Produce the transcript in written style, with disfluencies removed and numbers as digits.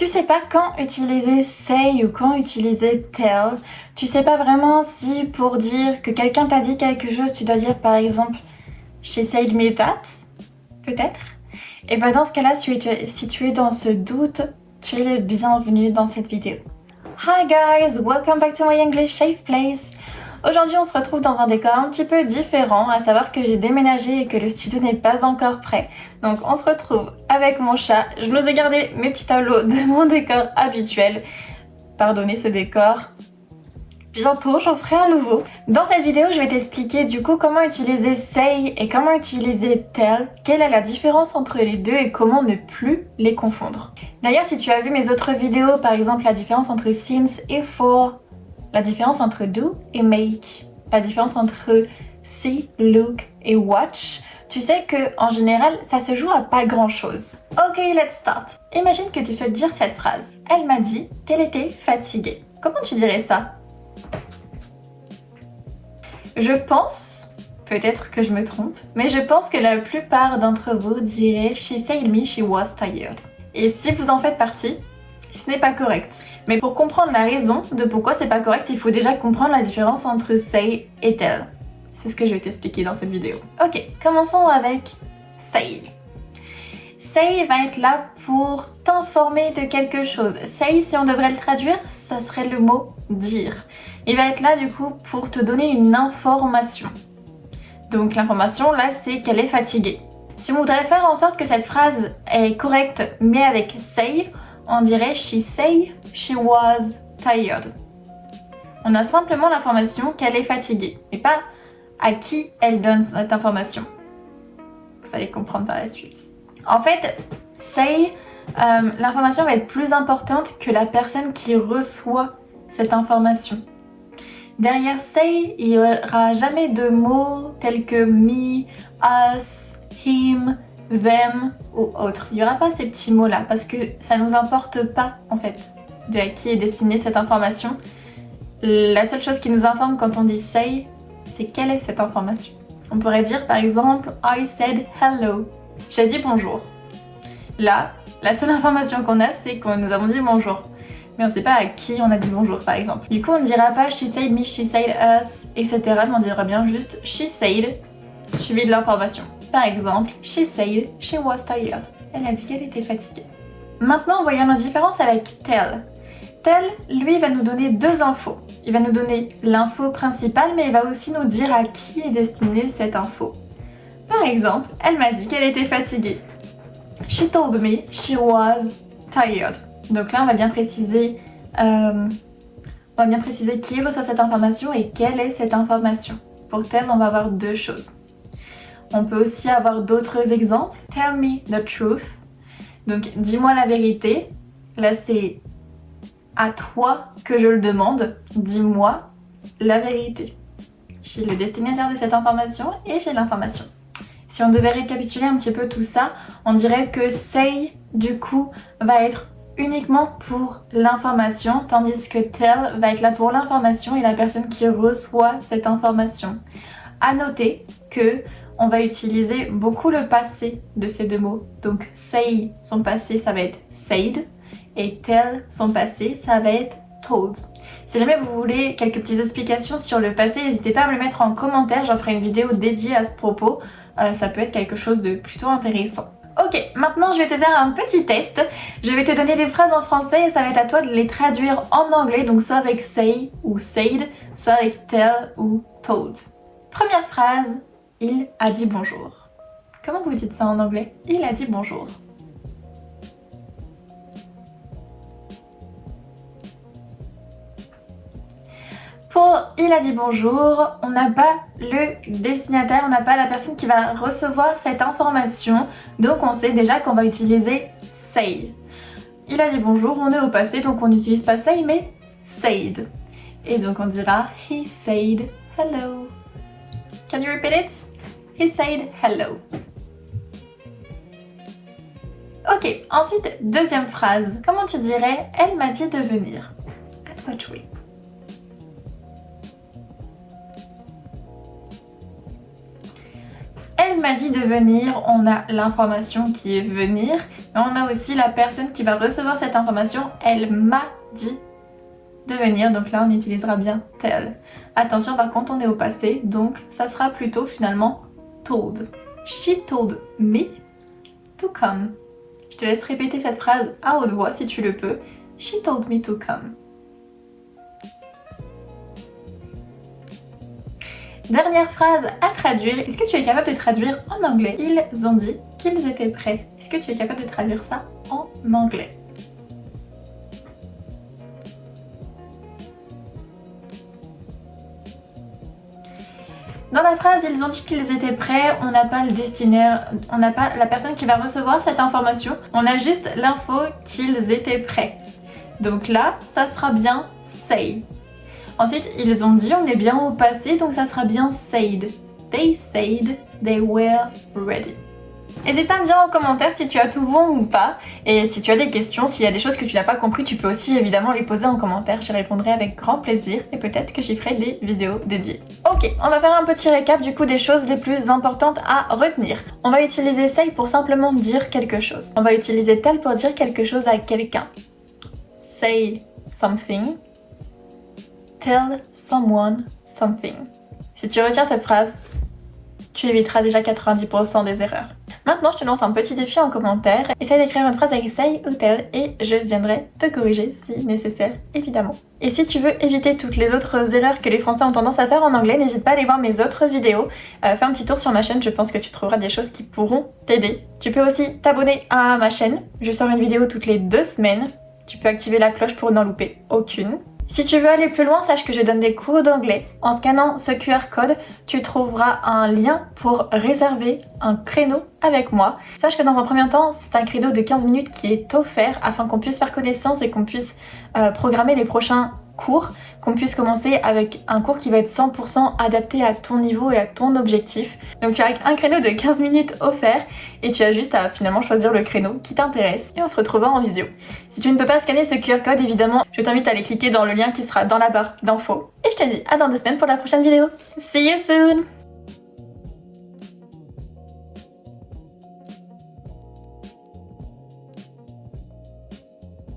Tu sais pas quand utiliser say ou quand utiliser tell. Tu sais pas vraiment si pour dire que quelqu'un t'a dit quelque chose, tu dois dire par exemple she said me that, peut-être. Et ben dans ce cas-là, si tu es dans ce doute, tu es le bienvenu dans cette vidéo. Hi guys, welcome back to my English safe place. Aujourd'hui on se retrouve dans un décor un petit peu différent, à savoir que j'ai déménagé et que le studio n'est pas encore prêt. Donc on se retrouve avec mon chat. Je nous ai gardé mes petits tableaux de mon décor habituel. Pardonnez ce décor. Bientôt j'en ferai un nouveau. Dans cette vidéo je vais t'expliquer du coup comment utiliser say et comment utiliser tell, quelle est la différence entre les deux et comment ne plus les confondre. D'ailleurs si tu as vu mes autres vidéos, par exemple la différence entre since et for, la différence entre do et make, la différence entre see, look et watch, tu sais que en général ça se joue à pas grand chose. Ok, let's start. Imagine que tu souhaites dire cette phrase. Elle m'a dit qu'elle était fatiguée. Comment tu dirais ça? Je pense, peut-être que je me trompe, mais je pense que la plupart d'entre vous diraient she said me she was tired. Et si vous en faites partie, ce n'est pas correct. Mais pour comprendre la raison de pourquoi c'est pas correct, il faut déjà comprendre la différence entre say et tell. C'est ce que je vais t'expliquer dans cette vidéo. Ok, commençons avec say. Say va être là pour t'informer de quelque chose. Say, si on devrait le traduire, ça serait le mot dire. Il va être là du coup pour te donner une information. Donc l'information là, c'est qu'elle est fatiguée. Si on voudrait faire en sorte que cette phrase est correcte, mais avec say, on dirait she say she was tired. On a simplement l'information qu'elle est fatiguée, mais pas à qui elle donne cette information. Vous allez comprendre par la suite. En fait, say, l'information va être plus importante que la personne qui reçoit cette information. Derrière say, il n'y aura jamais de mots tels que me, us, him, them ou autre. Il n'y aura pas ces petits mots là parce que ça ne nous importe pas en fait de à qui est destinée cette information. La seule chose qui nous informe quand on dit say, c'est quelle est cette information. On pourrait dire par exemple I said hello. J'ai dit bonjour. Là, la seule information qu'on a, c'est que nous avons dit bonjour. Mais on ne sait pas à qui on a dit bonjour par exemple. Du coup, on ne dira pas she said me, she said us, etc. Mais on dira bien juste she said, suivi de l'information. Par exemple, she said she was tired. Elle a dit qu'elle était fatiguée. Maintenant, voyons la différence avec tell. Tell, lui, va nous donner deux infos. Il va nous donner l'info principale, mais il va aussi nous dire à qui est destinée cette info. Par exemple, elle m'a dit qu'elle était fatiguée. She told me she was tired. Donc là, on va bien préciser qui reçoit cette information et quelle est cette information. Pour tell, on va avoir deux choses. On peut aussi avoir d'autres exemples. Tell me the truth. Donc, dis-moi la vérité. Là, c'est à toi que je le demande. Dis-moi la vérité. Je suis le destinataire de cette information et j'ai l'information. Si on devait récapituler un petit peu tout ça, on dirait que say, du coup, va être uniquement pour l'information, tandis que tell va être là pour l'information et la personne qui reçoit cette information. À noter que on va utiliser beaucoup le passé de ces deux mots. Donc say, son passé, ça va être said, et tell, son passé, ça va être told. Si jamais vous voulez quelques petites explications sur le passé, n'hésitez pas à me le mettre en commentaire, j'en ferai une vidéo dédiée à ce propos. Ça peut être quelque chose de plutôt intéressant. Ok, maintenant je vais te faire un petit test. Je vais te donner des phrases en français et ça va être à toi de les traduire en anglais, donc soit avec say ou said, soit avec tell ou told. Première phrase, il a dit bonjour. Comment vous dites ça en anglais? Il a dit bonjour. Pour il a dit bonjour, on n'a pas le destinataire, on n'a pas la personne qui va recevoir cette information, donc on sait déjà qu'on va utiliser say. Il a dit bonjour, on est au passé, donc on n'utilise pas say, mais said. Et donc on dira he said hello. Can you repeat it? He said hello. Ok, ensuite, deuxième phrase. Comment tu dirais elle m'a dit de venir? At what way? Elle m'a dit de venir, on a l'information qui est venir, Et on a aussi la personne qui va recevoir cette information, elle m'a dit de venir, donc là on utilisera bien tell. Attention par contre on est au passé, donc ça sera plutôt finalement told. She told me to come. Je te laisse répéter cette phrase à haute voix si tu le peux. She told me to come. Dernière phrase à traduire. Est-ce que tu es capable de traduire en anglais? Ils ont dit qu'ils étaient prêts. Est-ce que tu es capable de traduire ça en anglais? Dans la phrase, ils ont dit qu'ils étaient prêts, on n'a pas le destinataire, on n'a pas la personne qui va recevoir cette information, on a juste l'info qu'ils étaient prêts. Donc là, ça sera bien say. Ensuite, ils ont dit, on est bien au passé, donc ça sera bien said. They said they were ready. N'hésite pas à me dire en commentaire si tu as tout bon ou pas, et si tu as des questions, s'il y a des choses que tu n'as pas compris, tu peux aussi évidemment les poser en commentaire, j'y répondrai avec grand plaisir, et peut-être que j'y ferai des vidéos dédiées. Ok, on va faire un petit récap du coup des choses les plus importantes à retenir. On va utiliser say pour simplement dire quelque chose. On va utiliser tell pour dire quelque chose à quelqu'un. Say something. Tell someone something. Si tu retiens cette phrase, tu éviteras déjà 90% des erreurs. Maintenant, je te lance un petit défi en commentaire. Essaye d'écrire une phrase avec say ou tell et je viendrai te corriger si nécessaire, évidemment. Et si tu veux éviter toutes les autres erreurs que les Français ont tendance à faire en anglais, n'hésite pas à aller voir mes autres vidéos. Fais un petit tour sur ma chaîne, je pense que tu trouveras des choses qui pourront t'aider. Tu peux aussi t'abonner à ma chaîne. Je sors une vidéo toutes les 2 semaines. Tu peux activer la cloche pour n'en louper aucune. Si tu veux aller plus loin, sache que je donne des cours d'anglais. En scannant ce QR code, tu trouveras un lien pour réserver un créneau avec moi. Sache que dans un premier temps, c'est un créneau de 15 minutes qui est offert afin qu'on puisse faire connaissance et qu'on puisse programmer les prochains cours, qu'on puisse commencer avec un cours qui va être 100% adapté à ton niveau et à ton objectif. Donc tu as un créneau de 15 minutes offert et tu as juste à finalement choisir le créneau qui t'intéresse et on se retrouvera en visio. Si tu ne peux pas scanner ce QR code, évidemment, je t'invite à aller cliquer dans le lien qui sera dans la barre d'infos. Et je te dis à dans 2 semaines pour la prochaine vidéo. See you soon!